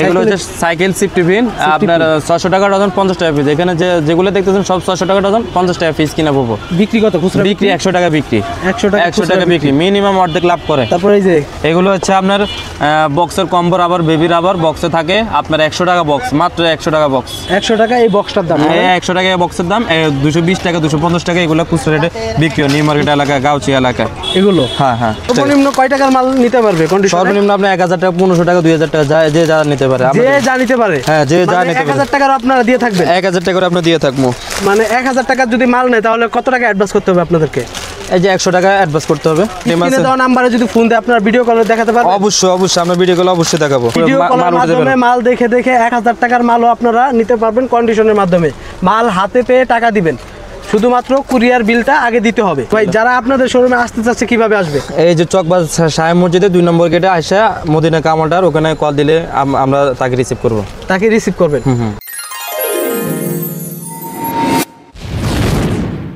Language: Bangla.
এগুলো হচ্ছে সাইকেল সিফট টিফিন আপনার 600 টাকা ডজন 50 টাকা পিস। এখানে যেগুলো দেখতেছেন সব 600 টাকা ডজন 50 টাকা পিস কিনা পড়বো। বিক্রি কত? খুচরা বিক্রি 100 টাকা বিক্রি, 100 টাকা বিক্রি মিনিমাম অর্ধেক লাভ করে। তারপরে এই যে এগুলো হচ্ছে আপনার বক্সের কম্বো রাবার, বেবি রাবার বক্সে থাকে আপনার 100 টাকা বক্স, মাত্র 100 টাকা বক্স। 100 টাকা এই বক্সটার দাম? হ্যাঁ 100 টাকা বক্সের দাম। 220 টাকা 250 টাকা এগুলো খুচরা রেটে বিক্রি হয় নিউ মার্কেট এলাকায়, গাউচি এলাকায় এগুলো। হ্যাঁ হ্যাঁ। সর্বনিম্ন কয় টাকার মাল নিতে পারবে? সর্বনিম্ন আপনি 1000 টাকা 1500 টাকা 2000 টাকা যে যা নিতে পারে। যে যা নিতে পারে? হ্যাঁ যে যা নিতে পারে। 1000 টাকার আপনারা দিয়ে থাকবেন? 1000 টাকা করে আপনারা দিয়ে থাকবো। মানে 1000 টাকা যদি মাল নেয় তাহলে কত টাকা অ্যাডভান্স করতে হবে আপনাদেরকে? এই যে 100 টাকা অ্যাডভান্স করতে হবে। স্ক্রিনে দেওয়া নাম্বারে যদি ফোন দেয় আপনারা ভিডিও কলে দেখাতে পারবেন? অবশ্যই অবশ্যই আমরা ভিডিও কলে অবশ্যই দেখাবো। ভিডিও কলের মাধ্যমে মাল দেখে 1000 টাকার মালও আপনারা নিতে পারবেন কন্ডিশনের মাধ্যমে। মাল হাতে পেয়ে টাকা দিবেন, শুধুমাত্র কুরিয়ার বিলটা আগে দিতে হবে। ভাই যারা আপনাদের শোরুমে আসতে চাচ্ছে কিভাবে আসবে? এই যে চকবাজ শাহ মসজিদে 2 নম্বর গেটে আসে মদিনা কামালটার ওখানে কল দিলে আমরা তাকে রিসিভ করব। তাকে রিসিভ করবেন?